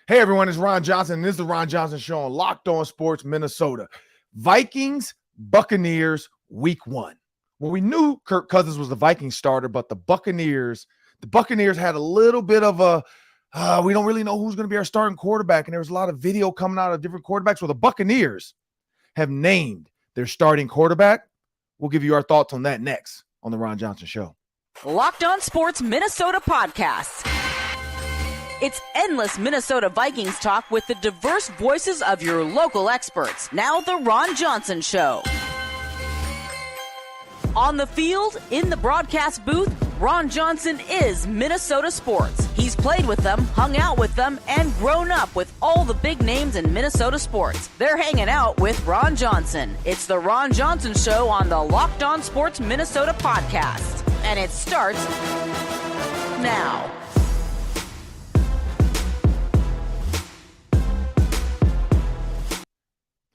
Hey, everyone, it's Ron Johnson, and this is the Ron Johnson Show on Locked On Sports Minnesota. Vikings, Buccaneers, week 1. Well, we knew Kirk Cousins was the Vikings starter, but the Buccaneers had a little bit of a, we don't really know who's going to be our starting quarterback, and there was a lot of video coming out of different quarterbacks. Well, the Buccaneers have named their starting quarterback. We'll give you our thoughts on that next on the Ron Johnson Show. Locked On Sports Minnesota Podcasts. It's endless Minnesota Vikings talk with the diverse voices of your local experts. Now the Ron Johnson Show. On the field, in the broadcast booth, Ron Johnson is Minnesota sports. He's played with them, hung out with them, and grown up with all the big names in Minnesota sports. They're hanging out with Ron Johnson. It's the Ron Johnson Show on the Locked On Sports Minnesota podcast. And it starts now.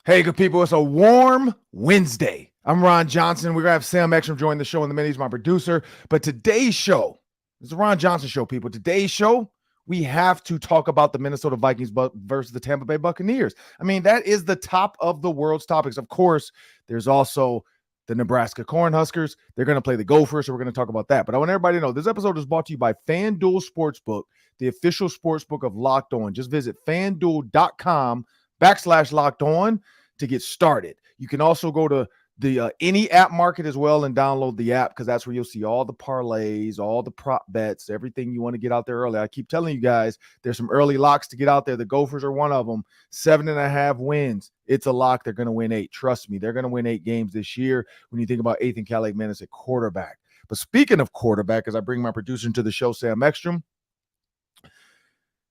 Hey, good people, it's a warm Wednesday. I'm Ron Johnson. We're going to have Sam Ekstrom join the show in the minute. He's my producer. But today's show, it's the Ron Johnson Show, people. Today's show, we have to talk about the Minnesota Vikings versus the Tampa Bay Buccaneers. I mean, that is the top of the world's topics. Of course, there's also the Nebraska Cornhuskers. They're going to play the Gophers, so we're going to talk about that. But I want everybody to know this episode is brought to you by FanDuel Sportsbook, the official sportsbook of Locked On. Just visit FanDuel.com/Locked On to get started. You can also go to the any app market as well and download the app, because that's where you'll see all the parlays, all the prop bets, everything you want to get out there early. I keep telling you guys, there's some early locks to get out there. The Gophers are one of them. 7.5 wins. It's a lock. They're going to win 8. Trust me, they're going to win 8 games this year when you think about Ethan Calais-Menace at quarterback. But speaking of quarterback, as I bring my producer into the show, Sam Ekstrom,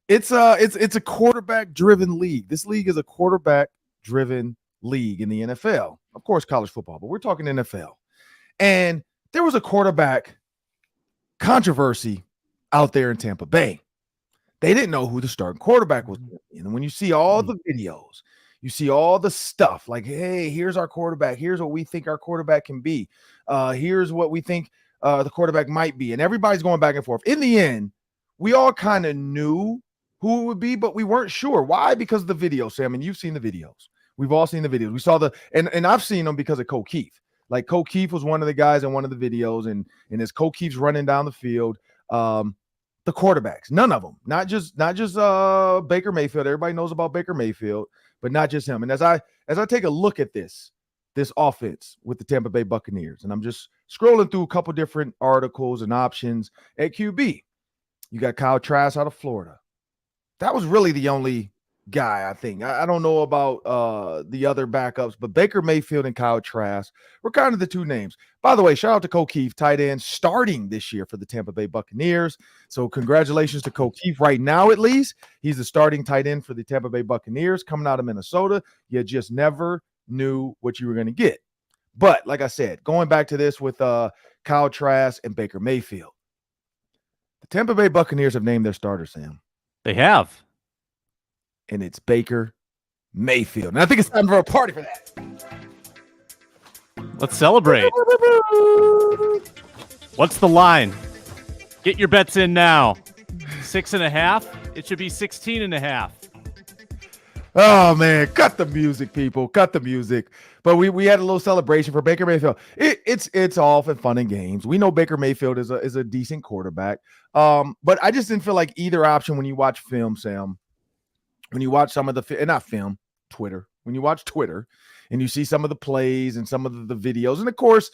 it's a quarterback-driven league. This league is a quarterback-driven league in the NFL. Of course, college football, but we're talking NFL. And there was a quarterback controversy out there in Tampa Bay. They didn't know who the starting quarterback was. And when you see all the videos, you see all the stuff like, hey, here's our quarterback. Here's what we think our quarterback can be. Here's what we think the quarterback might be. And everybody's going back and forth. In the end, we all kind of knew who it would be, but we weren't sure. Why? Because of the video, Sam, and you've seen the videos. We've all seen the videos. We saw and I've seen them because of Cole Keith. Like, Cole Keith was one of the guys in one of the videos, and as Cole Keith's running down the field, the quarterbacks, none of them, not just Baker Mayfield. Everybody knows about Baker Mayfield, but not just him. And as I take a look at this offense with the Tampa Bay Buccaneers, and I'm just scrolling through a couple different articles and options at QB, you got Kyle Trask out of Florida. That was really the only guy, I think. I don't know about the other backups, but Baker Mayfield and Kyle Trask were kind of the two names. By the way, shout out to Cole Keith, tight end, starting this year for the Tampa Bay Buccaneers. So congratulations to Cole Keith right now, at least. He's the starting tight end for the Tampa Bay Buccaneers coming out of Minnesota. You just never knew what you were going to get. But like I said, going back to this with Kyle Trask and Baker Mayfield, the Tampa Bay Buccaneers have named their starter, Sam. They have. And it's Baker Mayfield. And I think it's time for a party for that. Let's celebrate. What's the line? Get your bets in now. 6.5. It should be 16.5. Oh, man. Cut the music, people. Cut the music. But we had a little celebration for Baker Mayfield. It's all fun and games. We know Baker Mayfield is a decent quarterback. But I just didn't feel like either option when you watch film, Sam. When you watch some of Twitter, when you watch Twitter and you see some of the plays and some of the videos, and of course,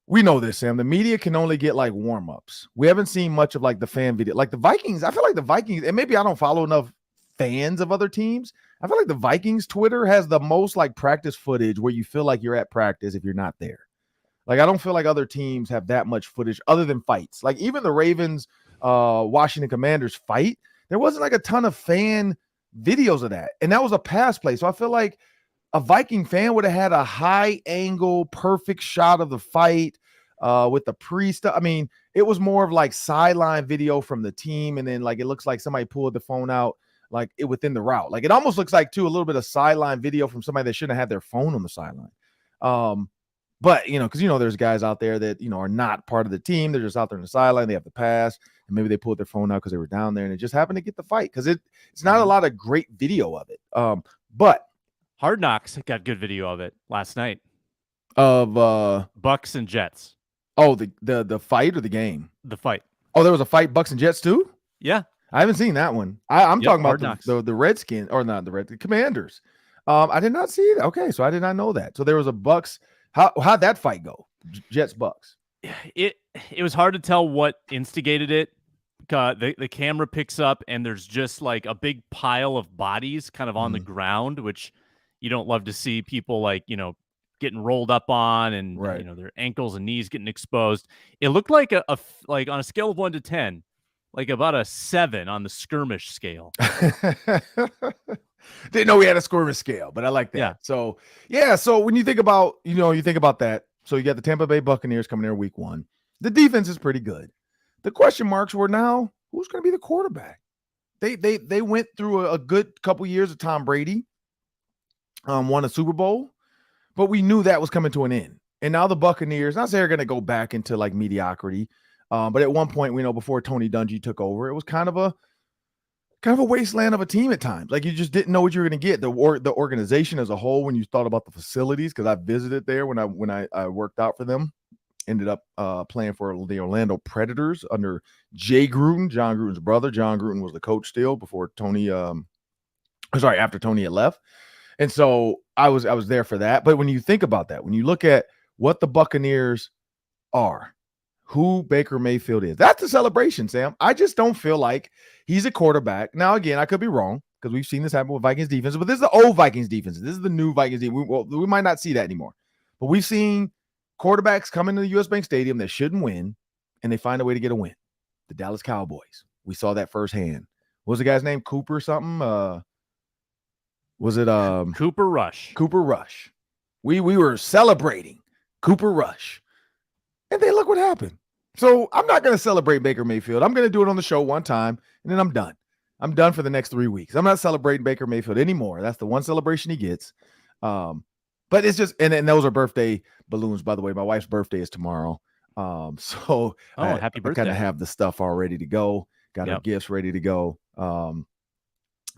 we know this, Sam, the media can only get like warm-ups. We haven't seen much of like the fan video. Like the Vikings, I feel like the Vikings, and maybe I don't follow enough fans of other teams. I feel like the Vikings Twitter has the most like practice footage where you feel like you're at practice if you're not there. Like, I don't feel like other teams have that much footage other than fights. Like even the Ravens, Washington Commanders fight, there wasn't like a ton of fan videos of that, and that was a pass play. So I feel like a Viking fan would have had a high angle, perfect shot of the fight with the pre-stuff. I mean, it was more of like sideline video from the team, and then like it looks like somebody pulled the phone out like it within the route. Like it almost looks like too a little bit of sideline video from somebody that shouldn't have had their phone on the sideline. But, because, there's guys out there that, are not part of the team. They're just out there on the sideline. They have to pass. And maybe they pulled their phone out because they were down there and it just happened to get the fight because it's not a lot of great video of it. But Hard Knocks got good video of it last night. Of Bucs and Jets. Oh, the fight or the game? The fight. Oh, there was a fight, Bucs and Jets too? Yeah. I haven't seen that one. I'm talking Hard about Knocks. the Redskins, or not the Commanders. I did not see that. Okay, so I did not know that. So there was a Bucs. How'd that fight go? Jets Bucs. It was hard to tell what instigated it. The camera picks up and there's just like a big pile of bodies kind of on the ground, which you don't love to see people like, getting rolled up on and their ankles and knees getting exposed. It looked like like on a scale of 1 to 10, like about a 7 on the skirmish scale. Didn't know we had a skirmish scale, but I like that. Yeah. So so when you think about, you think about that. So you got the Tampa Bay Buccaneers coming in week 1. The defense is pretty good. The question marks were now, who's going to be the quarterback? They went through a good couple years of Tom Brady, won a Super Bowl, but we knew that was coming to an end. And now the Buccaneers, not say they're going to go back into like mediocrity, but at one point, we know before Tony Dungy took over, it was kind of a wasteland of a team at times. Like you just didn't know what you were going to get. The organization as a whole, when you thought about the facilities, because I visited there when I worked out for them, ended up playing for the Orlando Predators under Jay Gruden, John Gruden's brother. John Gruden was the coach still before Tony. After Tony had left. And so I was there for that. But when you think about that, when you look at what the Buccaneers are, who Baker Mayfield is, that's a celebration, Sam. I just don't feel like he's a quarterback. Now, again, I could be wrong because we've seen this happen with Vikings defense, but this is the old Vikings defense. This is the new Vikings defense. We might not see that anymore. But we've seen quarterbacks come into the U.S. Bank Stadium that shouldn't win, and they find a way to get a win. The Dallas Cowboys. We saw that firsthand. What was the guy's name? Cooper something? Was it Cooper Rush? Cooper Rush. We were celebrating Cooper Rush. And then look what happened. So I'm not going to celebrate Baker Mayfield. I'm going to do it on the show one time, and then I'm done. I'm done for the next 3 weeks. I'm not celebrating Baker Mayfield anymore. That's the one celebration he gets. But it's just, and those are birthday balloons, by the way. My wife's birthday is tomorrow. So happy birthday. I kind of have the stuff all ready to go. Got her gifts ready to go.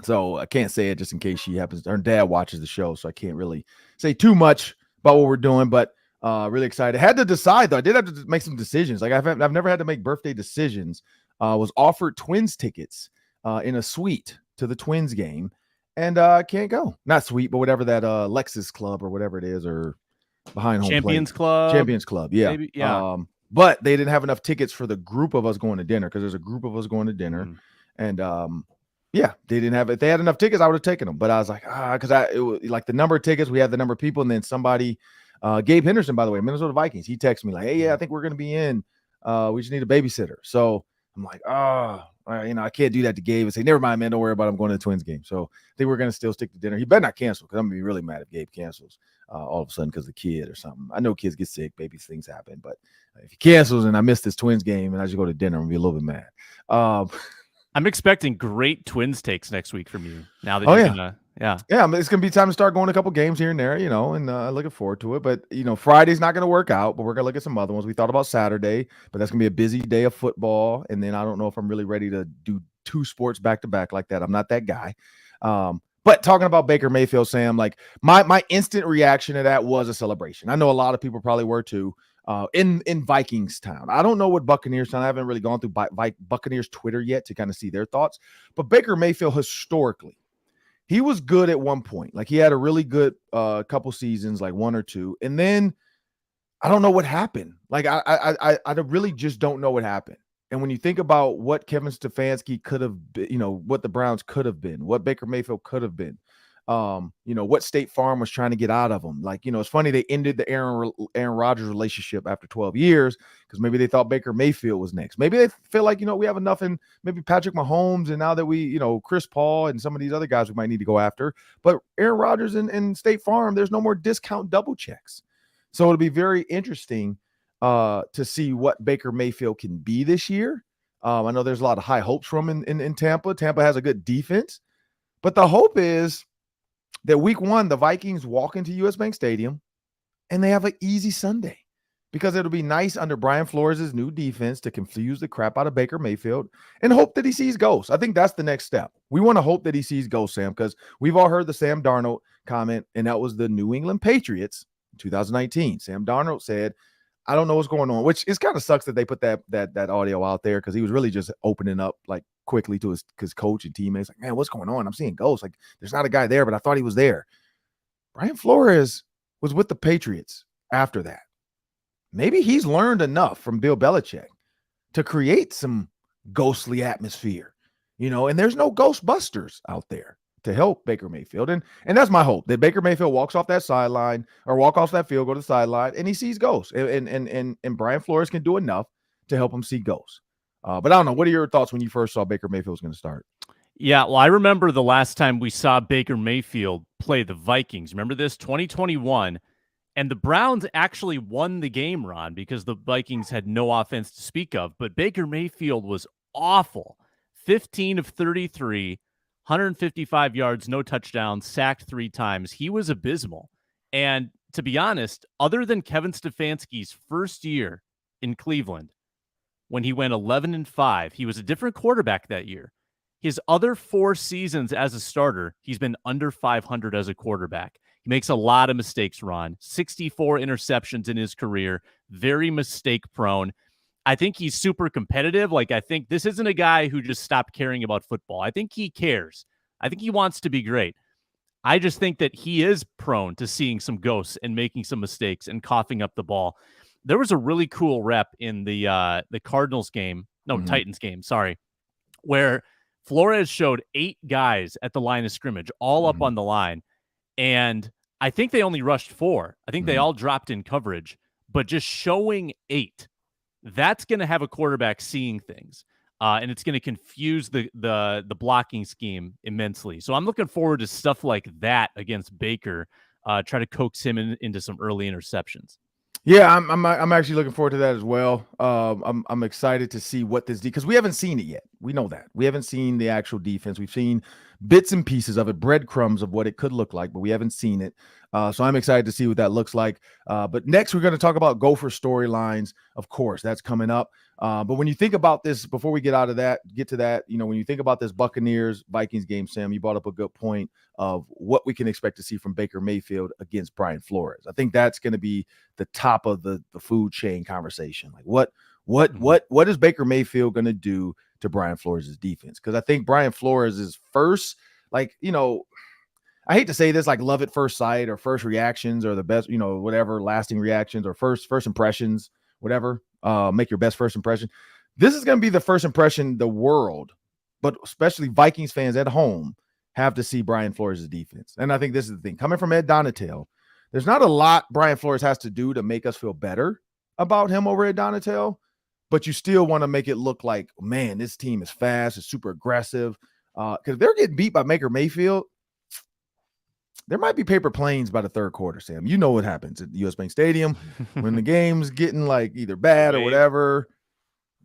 So I can't say it just in case her dad watches the show. So I can't really say too much about what we're doing, but really excited. Had to decide though. I did have to make some decisions. Like I've never had to make birthday decisions. Was offered Twins tickets in a suite to the Twins game, and can't go. Not suite, but whatever that Lexus Club or whatever it is, or behind home Champions plate. Club. Champions Club, yeah. Maybe, yeah. But they didn't have enough tickets for the group of us going to dinner because there's a group of us going to dinner, and they didn't have. If they had enough tickets, I would have taken them. But I was like, because it was like the number of tickets, we had the number of people, and then somebody. Gabe Henderson, by the way, Minnesota Vikings, he texted me like, hey, I think we're going to be in. We just need a babysitter. So I'm like, I can't do that to Gabe and say, never mind, man, don't worry about it. I'm going to the Twins game. So I think we're going to still stick to dinner. He better not cancel because I'm going to be really mad if Gabe cancels all of a sudden because of the kid or something. I know kids get sick, baby, things happen. But if he cancels and I miss this Twins game and I just go to dinner, I'm going to be a little bit mad. I'm expecting great Twins takes next week from you. Now that you're gonna, it's gonna be time to start going a couple games here and there, and looking forward to it. But Friday's not gonna work out, but we're gonna look at some other ones. We thought about Saturday, but that's gonna be a busy day of football, and then I don't know if I'm really ready to do 2 sports back to back like that. I'm not that guy. But talking about Baker Mayfield, Sam, like my instant reaction to that was a celebration. I know a lot of people probably were too. In Vikings town. I don't know what Buccaneers town. I haven't really gone through Buccaneers Twitter yet to kind of see their thoughts. But Baker Mayfield, historically, he was good at one point. Like he had a really good couple seasons, like 1 or 2. And then I don't know what happened. Like I really just don't know what happened. And when you think about what Kevin Stefanski could have been, what the Browns could have been, what Baker Mayfield could have been, what State Farm was trying to get out of him. Like, it's funny they ended the Aaron Rodgers relationship after 12 years because maybe they thought Baker Mayfield was next. Maybe they feel like, we have enough in maybe Patrick Mahomes, and now that we, Chris Paul and some of these other guys we might need to go after. But Aaron Rodgers and State Farm, there's no more discount double checks. So it'll be very interesting to see what Baker Mayfield can be this year. I know there's a lot of high hopes from him in Tampa. Tampa has a good defense, but the hope is that week 1, the Vikings walk into U.S. Bank Stadium, and they have an easy Sunday because it'll be nice under Brian Flores' new defense to confuse the crap out of Baker Mayfield and hope that he sees ghosts. I think that's the next step. We want to hope that he sees ghosts, Sam, because we've all heard the Sam Darnold comment, and that was the New England Patriots in 2019. Sam Darnold said, I don't know what's going on, which it kind of sucks that they put that audio out there because he was really just opening up like quickly to his coach and teammates. Like, man, what's going on? I'm seeing ghosts. Like, there's not a guy there, but I thought he was there. Brian Flores was with the Patriots after that. Maybe he's learned enough from Bill Belichick to create some ghostly atmosphere, and there's no Ghostbusters out there to help Baker Mayfield. And that's my hope, that Baker Mayfield walks off that sideline or walk off that field, go to the sideline, and he sees ghosts. And Brian Flores can do enough to help him see ghosts. But I don't know. What are your thoughts when you first saw Baker Mayfield was going to start? Yeah, well, I remember the last time we saw Baker Mayfield play the Vikings. Remember this? 2021. And the Browns actually won the game, Ron, because the Vikings had no offense to speak of. But Baker Mayfield was awful. 15 of 33, 155 yards, no touchdowns, sacked 3 times. He was abysmal. And to be honest, other than Kevin Stefanski's first year in Cleveland, when he went 11-5, he was a different quarterback that year. His other 4 seasons as a starter, he's been under 500 as a quarterback. He makes a lot of mistakes, Ron. 64 interceptions in his career. Very mistake-prone. I think he's super competitive. Like, I think this isn't a guy who just stopped caring about football. I think he cares. I think he wants to be great. I just think that he is prone to seeing some ghosts and making some mistakes and coughing up the ball. There was a really cool rep in the Cardinals game. No, Titans game, sorry, where Flores showed 8 guys at the line of scrimmage, all up on the line. And I think they only rushed 4. I think they all dropped in coverage, but just showing 8, that's going to have a quarterback seeing things. And it's going to confuse the blocking scheme immensely. So I'm looking forward to stuff like that against Baker, try to coax him into some early interceptions. Yeah, I'm actually looking forward to that as well. I'm excited to see what this because we haven't seen it yet. We know that we haven't seen the actual defense. We've seen bits and pieces of it, breadcrumbs of what it could look like, but we haven't seen it. So I'm excited to see what that looks like. But next, we're going to talk about Gopher storylines. Of course, that's coming up. But when you think about this, before we get to that, when you think about this Buccaneers Vikings game, Sam, you brought up a good point of what we can expect to see from Baker Mayfield against Brian Flores. I think that's going to be the top of the food chain conversation. Like what is Baker Mayfield going to do to Brian Flores' defense? Because I think Brian Flores is first, I hate to say this, like love at first sight or first reactions or the best, whatever, lasting reactions or first impressions, whatever, make your best first impression. This is going to be the first impression the world, but especially Vikings fans at home, have to see Brian Flores' defense. And I think this is the thing. Coming from Ed Donatel, there's not a lot Brian Flores has to do to make us feel better about him over at Donatel, but you still want to make it look like, man, this team is fast, it's super aggressive. Because if they're getting beat by Baker Mayfield, there might be paper planes by the third quarter, Sam. You know what happens at the U.S. Bank Stadium when the game's getting like either bad or whatever.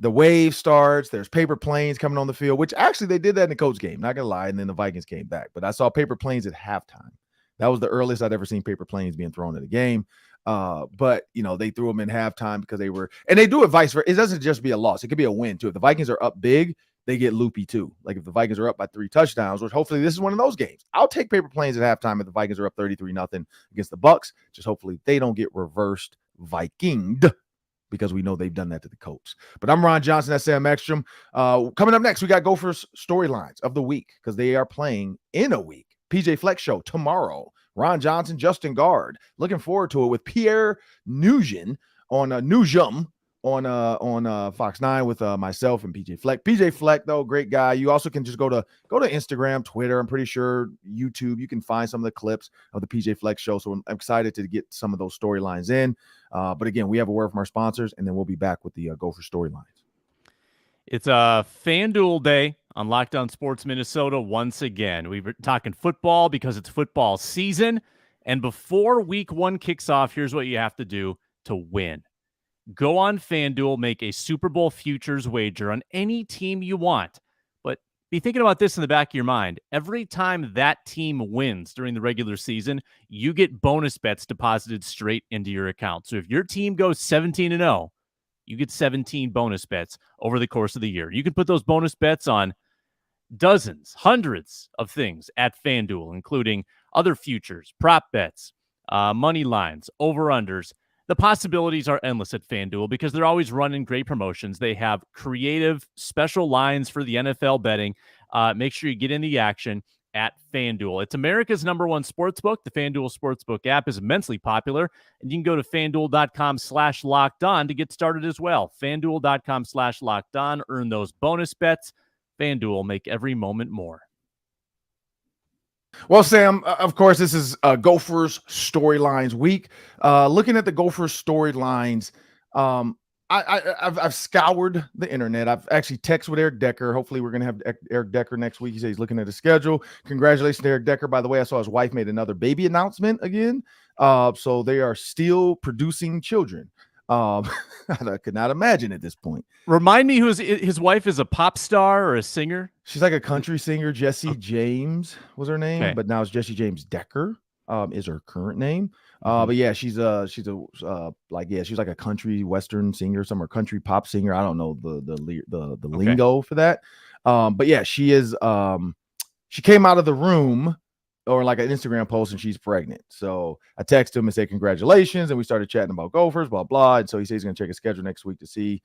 The wave starts. There's paper planes coming on the field, which actually they did that in the Colts game. Not going to lie. And then the Vikings came back. But I saw paper planes at halftime. That was the earliest I'd ever seen paper planes being thrown at a game. But, they threw them in halftime because and they do it vice versa. It doesn't just be a loss. It could be a win, too. If the Vikings are up big, they get loopy, too. Like if the Vikings are up by 3 touchdowns, which hopefully this is one of those games. I'll take paper planes at halftime if the Vikings are up 33-0 against the Bucs. Just hopefully they don't get reversed Vikinged, because we know they've done that to the Colts. But I'm Ron Johnson. That's Sam Ekstrom. Coming up next, we got Gophers storylines of the week because they are playing in a week. PJ Flex Show tomorrow. Ron Johnson, Justin Guard. Looking forward to it with Pierre Nugent on Fox 9 with myself and PJ Fleck. PJ Fleck, though, great guy. You also can just go to Instagram, Twitter. I'm pretty sure YouTube. You can find some of the clips of the PJ Fleck Show. So I'm excited to get some of those storylines in. But again, we have a word from our sponsors, and then we'll be back with the Gopher storylines. It's a FanDuel day on Locked On Sports Minnesota once again. We're talking football because it's football season. And before week 1 kicks off, here's what you have to do to win. Go on FanDuel, make a Super Bowl futures wager on any team you want. But be thinking about this in the back of your mind. Every time that team wins during the regular season, you get bonus bets deposited straight into your account. So if your team goes 17-0, you get 17 bonus bets over the course of the year. You can put those bonus bets on dozens, hundreds of things at FanDuel, including other futures, prop bets, money lines, over-unders. The possibilities are endless at FanDuel because they're always running great promotions. They have creative, special lines for the NFL betting. Make sure you get in the action at FanDuel. It's America's #1 sportsbook. The FanDuel Sportsbook app is immensely popular, and you can go to FanDuel.com/lockedon to get started as well. FanDuel.com/lockedon. Earn those bonus bets. FanDuel, make every moment more. Well, Sam, of course, this is Gophers storylines week. Looking at the Gophers storylines, I've scoured the internet. I've actually texted with Eric Decker. Hopefully, we're going to have Eric Decker next week. He said he's looking at his schedule. Congratulations to Eric Decker. By the way, I saw his wife made another baby announcement again. So they are still producing children. I could not imagine at this point. Remind me, his wife is a pop star or a singer? She's like a country singer. Jessie James was her name, Okay. but now it's Jessie James Decker is her current name. But yeah, she's like a country western singer, some or country pop singer. I don't know the lingo for that. But yeah, she is. She came out of the room or like an Instagram post and she's pregnant. So I texted him and said, congratulations. And we started chatting about Gophers, blah, blah. And so he says he's going to check his schedule next week to see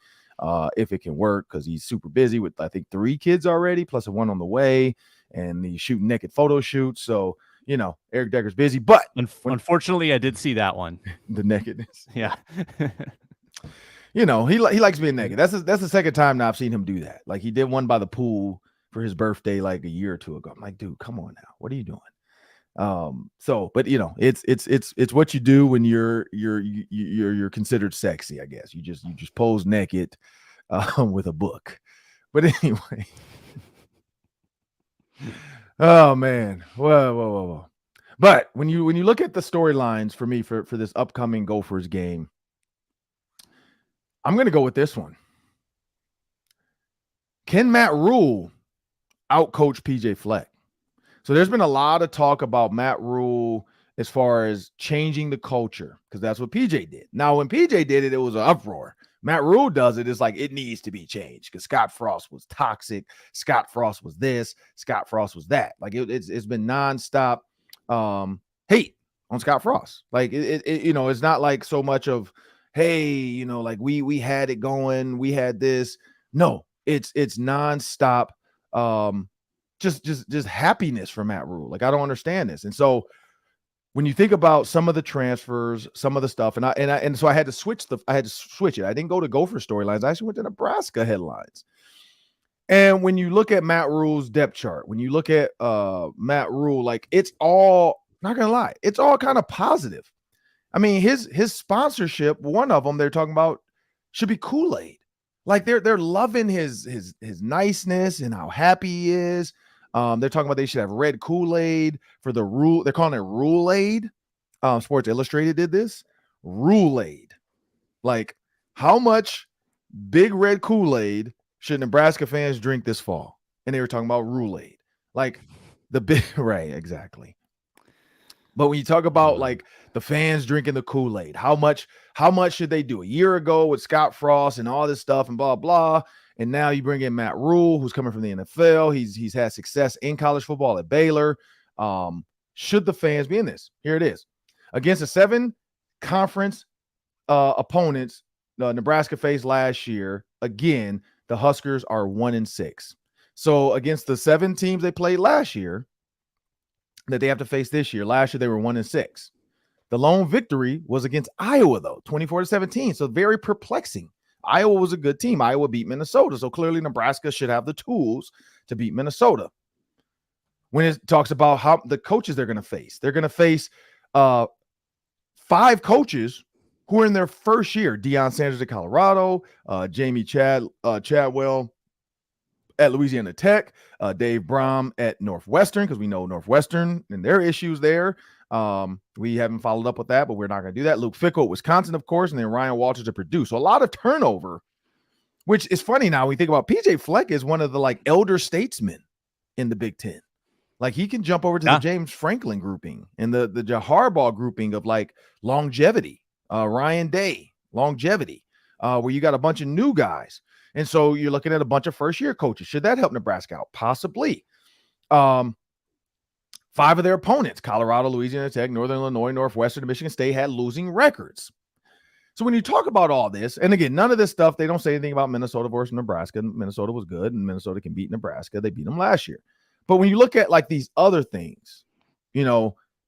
if it can work because he's super busy with, I think, 3 kids already, plus one on the way. And he's shooting naked photo shoots. So, you know, Eric Decker's busy. But unfortunately, I did see that one. The nakedness. Yeah. You know, he likes being naked. That's the second time now I've seen him do that. Like he did one by the pool for his birthday like a year or two ago. I'm like, dude, come on now. What are you doing? So, but you know, it's what you do when you're considered sexy, I guess. You just pose naked with a book. But anyway. Oh man. Whoa. But when you look at the storylines for me for this upcoming Gophers game, I'm gonna go with this one. Can Matt Rule outcoach PJ Fleck? So there's been a lot of talk about Matt Rule as far as changing the culture, because that's what PJ did. Now, when PJ did it, it was an uproar. Matt Rule does it, it's like it needs to be changed because Scott Frost was toxic. Scott Frost was this. Scott Frost was that. Like it's been nonstop hate on Scott Frost. Like it's not like so much of, hey, you know, like we had it going, we had this. No, it's nonstop. Just happiness for Matt Rule. Like I don't understand this. And so when you think about some of the transfers, some of the stuff, and so I had to switch it. I didn't go to Gopher storylines. I actually went to Nebraska headlines. And when you look at Matt Rule's depth chart, when you look at Matt Rule, like it's all, not gonna lie, it's all kind of positive. I mean, his sponsorship, one of them they're talking about should be Kool-Aid. Like they're loving his niceness and how happy he is. They're talking about they should have red Kool-Aid for the Rule. They're calling it Rule-Aid. Sports Illustrated did this. Rule-Aid. Like, how much big red Kool-Aid should Nebraska fans drink this fall? And they were talking about Rule-Aid. Like the big, right, exactly. But when you talk about like the fans drinking the Kool-Aid, how much should they do? A year ago with Scott Frost and all this stuff and blah, blah. And now you bring in Matt Rule, who's coming from the NFL. He's had success in college football at Baylor. Should the fans be in this? Here it is. Against the 7 conference opponents Nebraska faced last year, again, the Huskers are 1-6. So against the 7 teams they played last year that they have to face this year, last year they were 1-6. The lone victory was against Iowa, though, 24-17. So very perplexing. Iowa was a good team. Iowa beat Minnesota. So clearly Nebraska should have the tools to beat Minnesota. When it talks about how the coaches they're going to face 5 coaches who are in their first year. Deion Sanders at Colorado, Jamie Chadwell at Louisiana Tech, Dave Brom at Northwestern, because we know Northwestern and their issues there. We haven't followed up with that, but we're not going to do that. Luke Fickell at Wisconsin, of course, and then Ryan Walters at Purdue. So a lot of turnover, which is funny now. We think about PJ Fleck is one of the like elder statesmen in the Big Ten. Like he can jump over to the James Franklin grouping and the Harbaugh grouping of like longevity, Ryan Day, longevity, where you got a bunch of new guys. And so you're looking at a bunch of first-year coaches. Should that help Nebraska out? Possibly. 5 of their opponents, Colorado, Louisiana Tech, Northern Illinois, Northwestern, and Michigan State, had losing records. So when you talk about all this, and again, none of this stuff, they don't say anything about Minnesota versus Nebraska. Minnesota was good, and Minnesota can beat Nebraska. They beat them last year. But when you look at like these other things,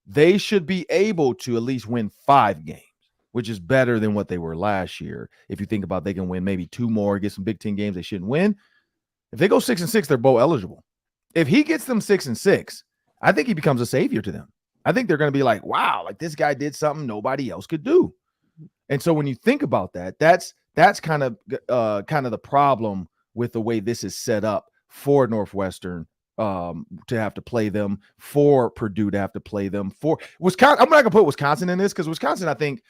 they should be able to at least win 5 games, which is better than what they were last year. If you think about they can win maybe 2 more, get some Big Ten games they shouldn't win. If they go 6-6, they're bowl eligible. If he gets them 6-6, I think he becomes a savior to them. I think they're going to be like, wow, like this guy did something nobody else could do. And so when you think about that, that's kind of the problem with the way this is set up for Northwestern to have to play them, for Purdue to have to play them, for Wisconsin. I'm not gonna put Wisconsin in this because Wisconsin, I think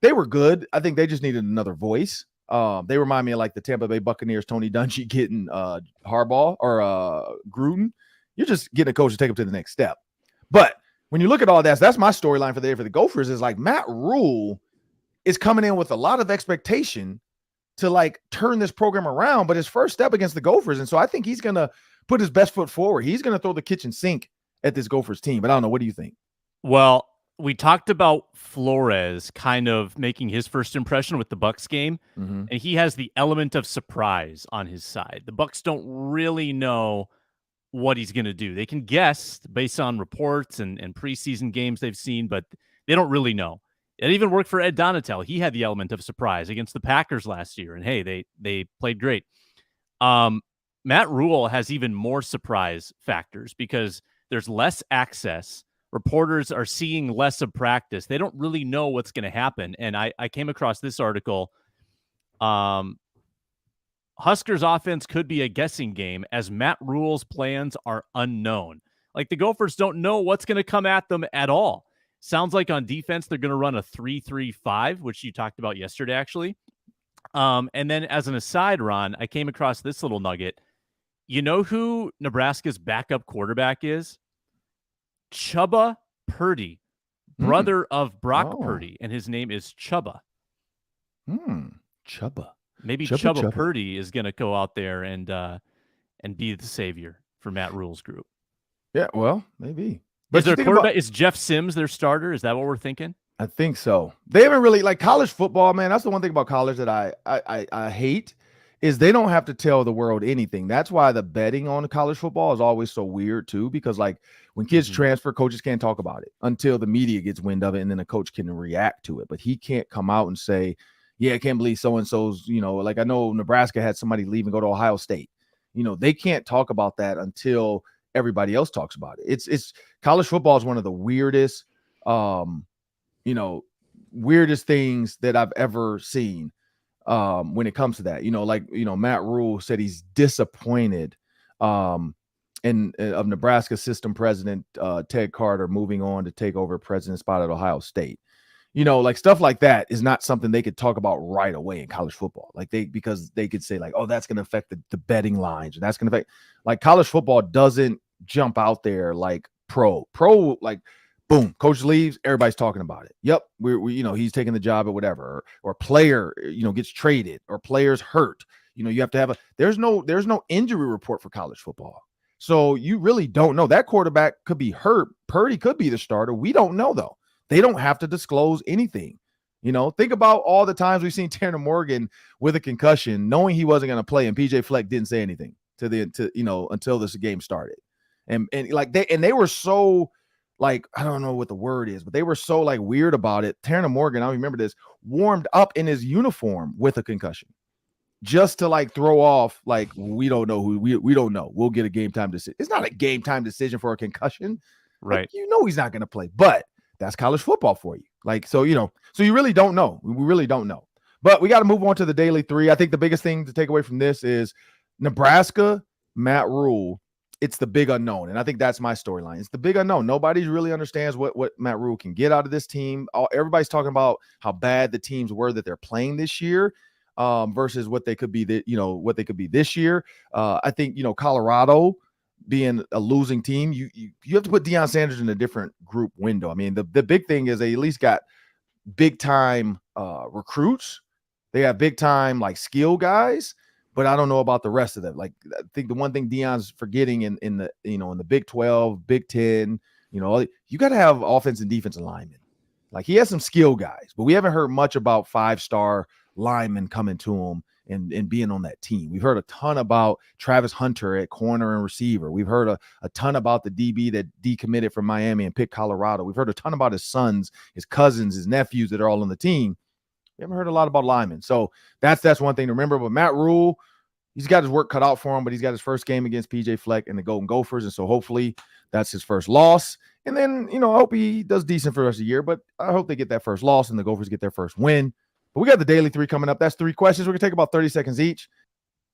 they were good. I think they just needed another voice. They remind me of like the Tampa Bay Buccaneers, Tony Dungy getting Harbaugh or Gruden. You're just getting a coach to take them to the next step. But when you look at all that, that's my storyline for the day for the Gophers is like Matt Rule is coming in with a lot of expectation to like turn this program around, but his first step against the Gophers. And so I think he's going to put his best foot forward. He's going to throw the kitchen sink at this Gophers team. But I don't know. What do you think? Well, we talked about Flores kind of making his first impression with the Bucs game, and he has the element of surprise on his side. The Bucs don't really know what he's going to do. They can guess based on reports and preseason games they've seen, but they don't really know. It even worked for Ed Donatel. He had the element of surprise against the Packers last year, and hey, they played great. Matt Rule has even more surprise factors because there's less access. Reporters are seeing less of practice. They don't really know what's going to happen. And I came across this article. Huskers offense could be a guessing game as Matt Rule's plans are unknown. Like the Gophers don't know what's going to come at them at all. Sounds like on defense, they're going to run a 3-3-5, which you talked about yesterday, actually. And then as an aside, Ron, I came across this little nugget. You know who Nebraska's backup quarterback is? Chubba Purdy, brother of Brock Purdy, and his name is Chubba. Chubba. Maybe Chubba Purdy is going to go out there and be the savior for Matt Rule's group. Yeah, well, maybe. But is their quarterback is Jeff Sims their starter? Is that what we're thinking? I think so. They haven't really like college football, man. That's the one thing about college that I hate is they don't have to tell the world anything. That's why the betting on college football is always so weird too, because like when kids transfer, coaches can't talk about it until the media gets wind of it, and then the coach can react to it. But he can't come out and say, yeah, I can't believe so-and-so's, like I know Nebraska had somebody leave and go to Ohio State. They can't talk about that until everybody else talks about it. It's college football is one of the weirdest, weirdest things that I've ever seen when it comes to that. Matt Rule said he's disappointed of Nebraska system president Ted Carter moving on to take over president spot at Ohio State. Like stuff like that is not something they could talk about right away in college football. Because they could say like, oh, that's going to affect the betting lines. And that's going to affect like college football doesn't jump out there like pro, like boom, coach leaves, everybody's talking about it. Yep. We he's taking the job or whatever, or player, gets traded or players hurt. You have to have there's no injury report for college football. So you really don't know. That quarterback could be hurt. Purdy could be the starter. We don't know though. They don't have to disclose anything. Think about all the times we've seen Tanner Morgan with a concussion, knowing he wasn't going to play, and PJ Fleck didn't say anything until this game started. And they were so like, I don't know what the word is, but they were so like weird about it. Tanner Morgan, I remember this, warmed up in his uniform with a concussion just to like throw off like, we don't know who we don't know. We'll get a game time decision. It's not a game time decision for a concussion. Right. Like, he's not going to play, but that's college football for you. Like, so you really don't know. We really don't know. But we got to move on to the Daily 3. I think the biggest thing to take away from this is Nebraska, Matt Rule. It's the big unknown. And I think that's my storyline. It's the big unknown. Nobody really understands what Matt Rule can get out of this team. Everybody's talking about how bad the teams were that they're playing this year versus what they could be, what they could be this year. I think, Colorado being a losing team, you have to put Deion Sanders in a different group window. I mean, the big thing is they at least got big time recruits. They have big time like skill guys, but I don't know about the rest of them. Like, I think the one thing Deion's forgetting in the in the Big 12, Big 10, you got to have offense and defensive linemen. Like, he has some skill guys, but we haven't heard much about 5-star linemen coming to him and being on that team. We've heard a ton about Travis Hunter at corner and receiver. We've heard a ton about the DB that decommitted from Miami and picked Colorado. We've heard a ton about his sons, his cousins, his nephews that are all on the team. We haven't heard a lot about linemen. So that's one thing to remember. But Matt Rule, he's got his work cut out for him, but he's got his first game against PJ Fleck and the Golden Gophers. And so hopefully that's his first loss. And then, I hope he does decent for the rest of the year, but I hope they get that first loss and the Gophers get their first win. But we got the Daily 3 coming up. That's 3 questions. We're going to take about 30 seconds each.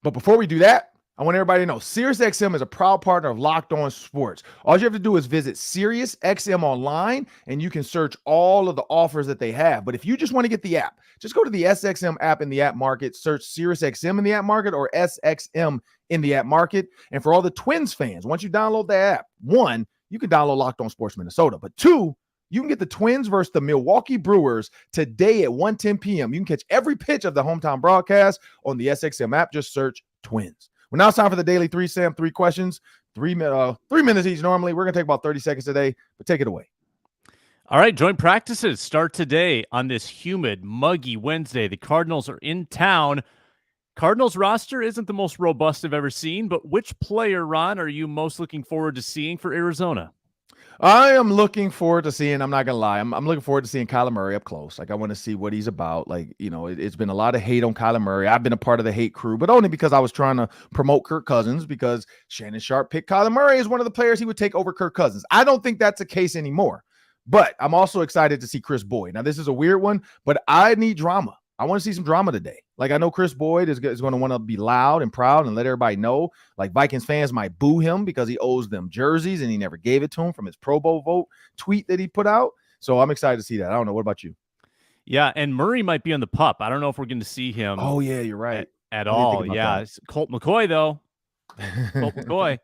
But before we do that, I want everybody to know SiriusXM is a proud partner of Locked On Sports. All you have to do is visit SiriusXM online, and you can search all of the offers that they have. But if you just want to get the app, just go to the SXM app in the app market, search SiriusXM in the app market or SXM in the app market. And for all the Twins fans, once you download the app, 1, you can download Locked On Sports Minnesota. But 2, you can get the Twins versus the Milwaukee Brewers today at 1:10 p.m. You can catch every pitch of the hometown broadcast on the SXM app. Just search Twins. Well, now it's time for the Daily 3, Sam. 3 questions, 3 minutes each normally. We're going to take about 30 seconds today, but take it away. All right, joint practices start today on this humid, muggy Wednesday. The Cardinals are in town. Cardinals roster isn't the most robust I've ever seen, but which player, Ron, are you most looking forward to seeing for Arizona? I am looking forward to seeing, I'm not going to lie, I'm looking forward to seeing Kyler Murray up close. Like, I want to see what he's about. Like, it's been a lot of hate on Kyler Murray. I've been a part of the hate crew, but only because I was trying to promote Kirk Cousins, because Shannon Sharp picked Kyler Murray as one of the players he would take over Kirk Cousins. I don't think that's the case anymore, but I'm also excited to see Chris Boyd. Now, this is a weird one, but I need drama. I want to see some drama today. Like, I know Chris Boyd is going to want to be loud and proud and let everybody know. Like, Vikings fans might boo him because he owes them jerseys and he never gave it to him from his Pro Bowl vote tweet that he put out. So I'm excited to see that. I don't know. What about you? Yeah, and Murray might be on the pup. I don't know if we're going to see him. Oh, yeah, you're right. At all. Yeah, Colt McCoy, though. Colt McCoy.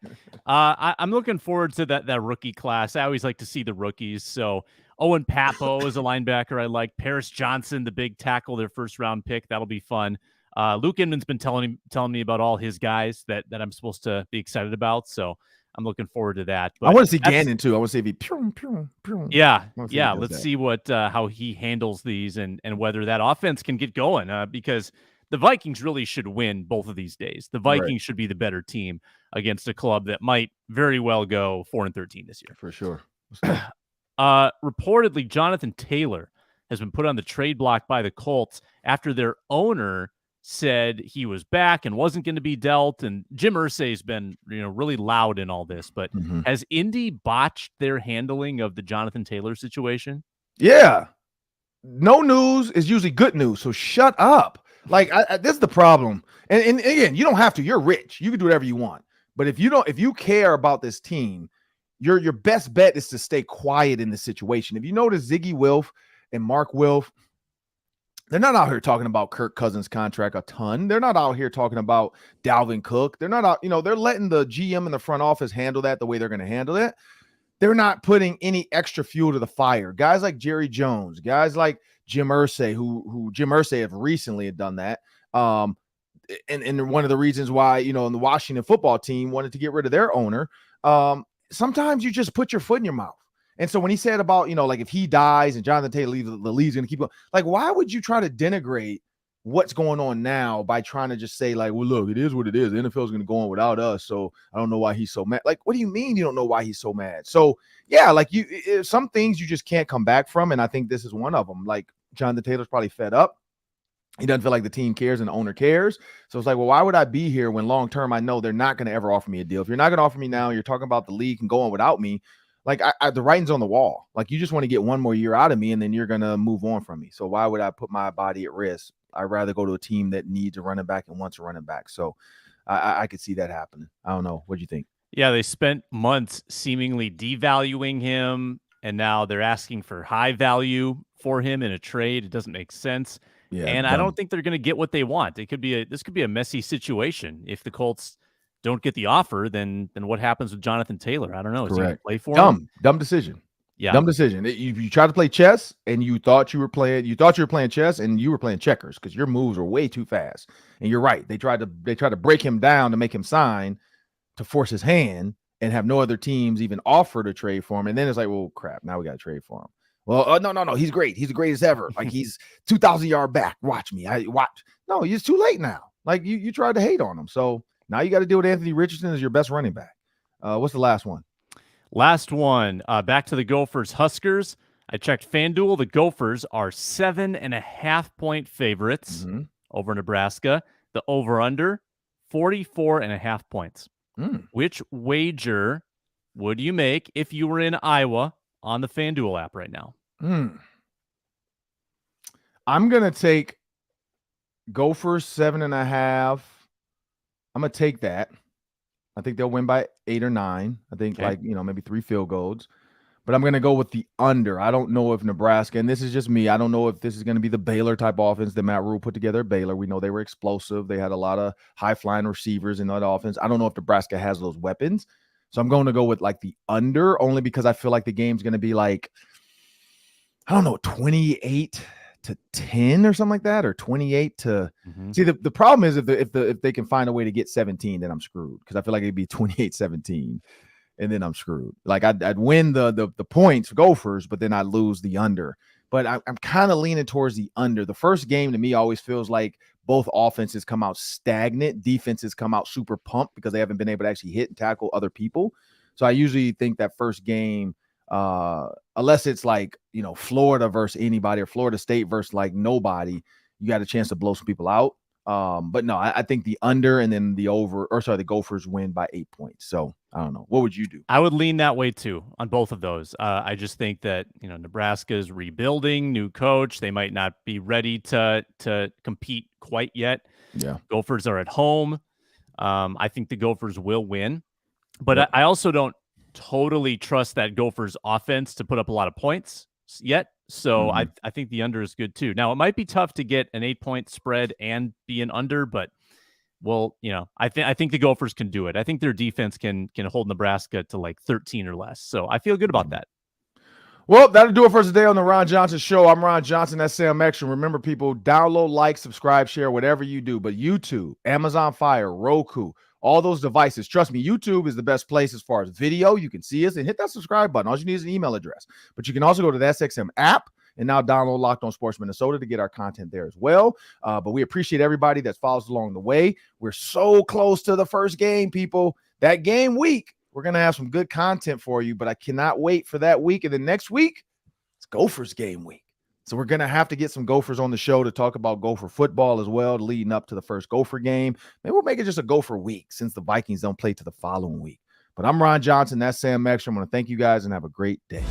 I'm looking forward to that rookie class. I always like to see the rookies. So Owen Papo is a linebacker I like. Paris Johnson, the big tackle, their first-round pick. That'll be fun. Luke Inman's been telling me about all his guys that I'm supposed to be excited about. So I'm looking forward to that. But I want to see Gannon, too. I want to see if he Yeah. Let's see what how he handles these and whether that offense can get going because the Vikings really should win both of these days. The Vikings should be the better team against a club that might very well go 4-13 this year. For sure. Reportedly, Jonathan Taylor has been put on the trade block by the Colts after their owner said he was back and wasn't going to be dealt. And Jim Irsay's been, really loud in all this. But has Indy botched their handling of the Jonathan Taylor situation? Yeah. No news is usually good news. So shut up. Like, this is the problem. And again, you don't have to. You're rich. You can do whatever you want. But if you care about this team, your best bet is to stay quiet in the situation. If you notice, Ziggy Wilf and Mark Wilf, they're not out here talking about Kirk Cousins' contract a ton. They're not out here talking about Dalvin Cook. They're not out, they're letting the GM in the front office handle that the way they're going to handle it. They're not putting any extra fuel to the fire. Guys like Jerry Jones, guys like Jim Irsay, who Jim Irsay have recently done that. And one of the reasons why, in the Washington football team wanted to get rid of their owner, sometimes you just put your foot in your mouth. And so when he said about, like if he dies and Jonathan Taylor leaves, the league's going to keep going. Like, why would you try to denigrate what's going on now by trying to just say like, well, look, it is what it is. The NFL is going to go on without us. So I don't know why he's so mad. Like, what do you mean you don't know why he's so mad? So yeah, like some things you just can't come back from. And I think this is one of them. Like, Jonathan Taylor's probably fed up. He doesn't feel like the team cares and the owner cares. So it's like, well, why would I be here when long-term I know they're not going to ever offer me a deal? If you're not going to offer me now, you're talking about the league and going without me. Like, the writing's on the wall. Like, you just want to get one more year out of me and then you're going to move on from me. So why would I put my body at risk? I'd rather go to a team that needs a running back and wants a running back. So I could see that happening. I don't know. What do you think? Yeah, they spent months seemingly devaluing him, and now they're asking for high value for him in a trade. It doesn't make sense. Yeah, and I don't think they're going to get what they want. This could be a messy situation if the Colts don't get the offer, then what happens with Jonathan Taylor? I don't know. Is he going to play for him? Dumb decision. Yeah. Dumb decision. You tried to play chess and you thought you were playing chess and you were playing checkers because your moves were way too fast. And you're right. They tried to break him down to make him sign to force his hand and have no other teams even offer to trade for him. And then it's like, well, crap, now we got to trade for him. Well, no. He's great. He's the greatest ever. Like he's 2,000 yard back. Watch me. No, it's too late now. Like you tried to hate on him. So now you got to deal with Anthony Richardson as your best running back. What's the last one? Last one, back to the Gophers-Huskers. I checked FanDuel. The Gophers are 7.5-point favorites over Nebraska. The over-under, 44.5 points. Which wager would you make if you were in Iowa on the FanDuel app right now? I'm going to take Gophers 7.5. I'm going to take that. I think they'll win by 8 or 9. I think maybe 3 field goals. But I'm going to go with the under. I don't know if Nebraska, and this is just me, I don't know if this is going to be the Baylor type offense that Matt Rule put together at Baylor. We know they were explosive. They had a lot of high-flying receivers in that offense. I don't know if Nebraska has those weapons. So I'm going to go with like the under only because I feel like the game's going to be like, 28-10 or something like that, or 28 to see the problem is if they can find a way to get 17, then I'm screwed because I feel like it'd be 28-17 and then I'm screwed. Like I'd win the points Gophers, but then I'd lose the under. But I'm kind of leaning towards the under. The first game to me always feels like both offenses come out stagnant, defenses come out super pumped because they haven't been able to actually hit and tackle other people. So I usually think that first game, unless it's like, Florida versus anybody or Florida State versus like nobody, you got a chance to blow some people out. But no, I think the under and then the Gophers win by 8 points. So I don't know. What would you do? I would lean that way too on both of those. I just think that, Nebraska is rebuilding, new coach. They might not be ready to compete quite yet. Yeah. Gophers are at home. I think the Gophers will win, but I also don't totally trust that Gophers offense to put up a lot of points yet. So I think the under is good too. Now it might be tough to get an 8-point spread and be an under, but I think the Gophers can do it. I think their defense can hold Nebraska to like 13 or less. So I feel good about that. Well, that'll do it for us today on the Ron Johnson Show. I'm Ron Johnson. That's Sam Ekstrom. Remember, people, download, like, subscribe, share, whatever you do. But YouTube, Amazon Fire, Roku, all those devices. Trust me, YouTube is the best place as far as video. You can see us and hit that subscribe button. All you need is an email address. But you can also go to the SXM app and now download Locked On Sports Minnesota to get our content there as well. But we appreciate everybody that follows along the way. We're so close to the first game, people. That game week, we're going to have some good content for you, but I cannot wait for that week. And then next week, it's Gophers game week. So we're going to have to get some Gophers on the show to talk about Gopher football as well, leading up to the first Gopher game. Maybe we'll make it just a Gopher week since the Vikings don't play to the following week. But I'm Ron Johnson. That's Sam Ekstrom. I want to thank you guys and have a great day.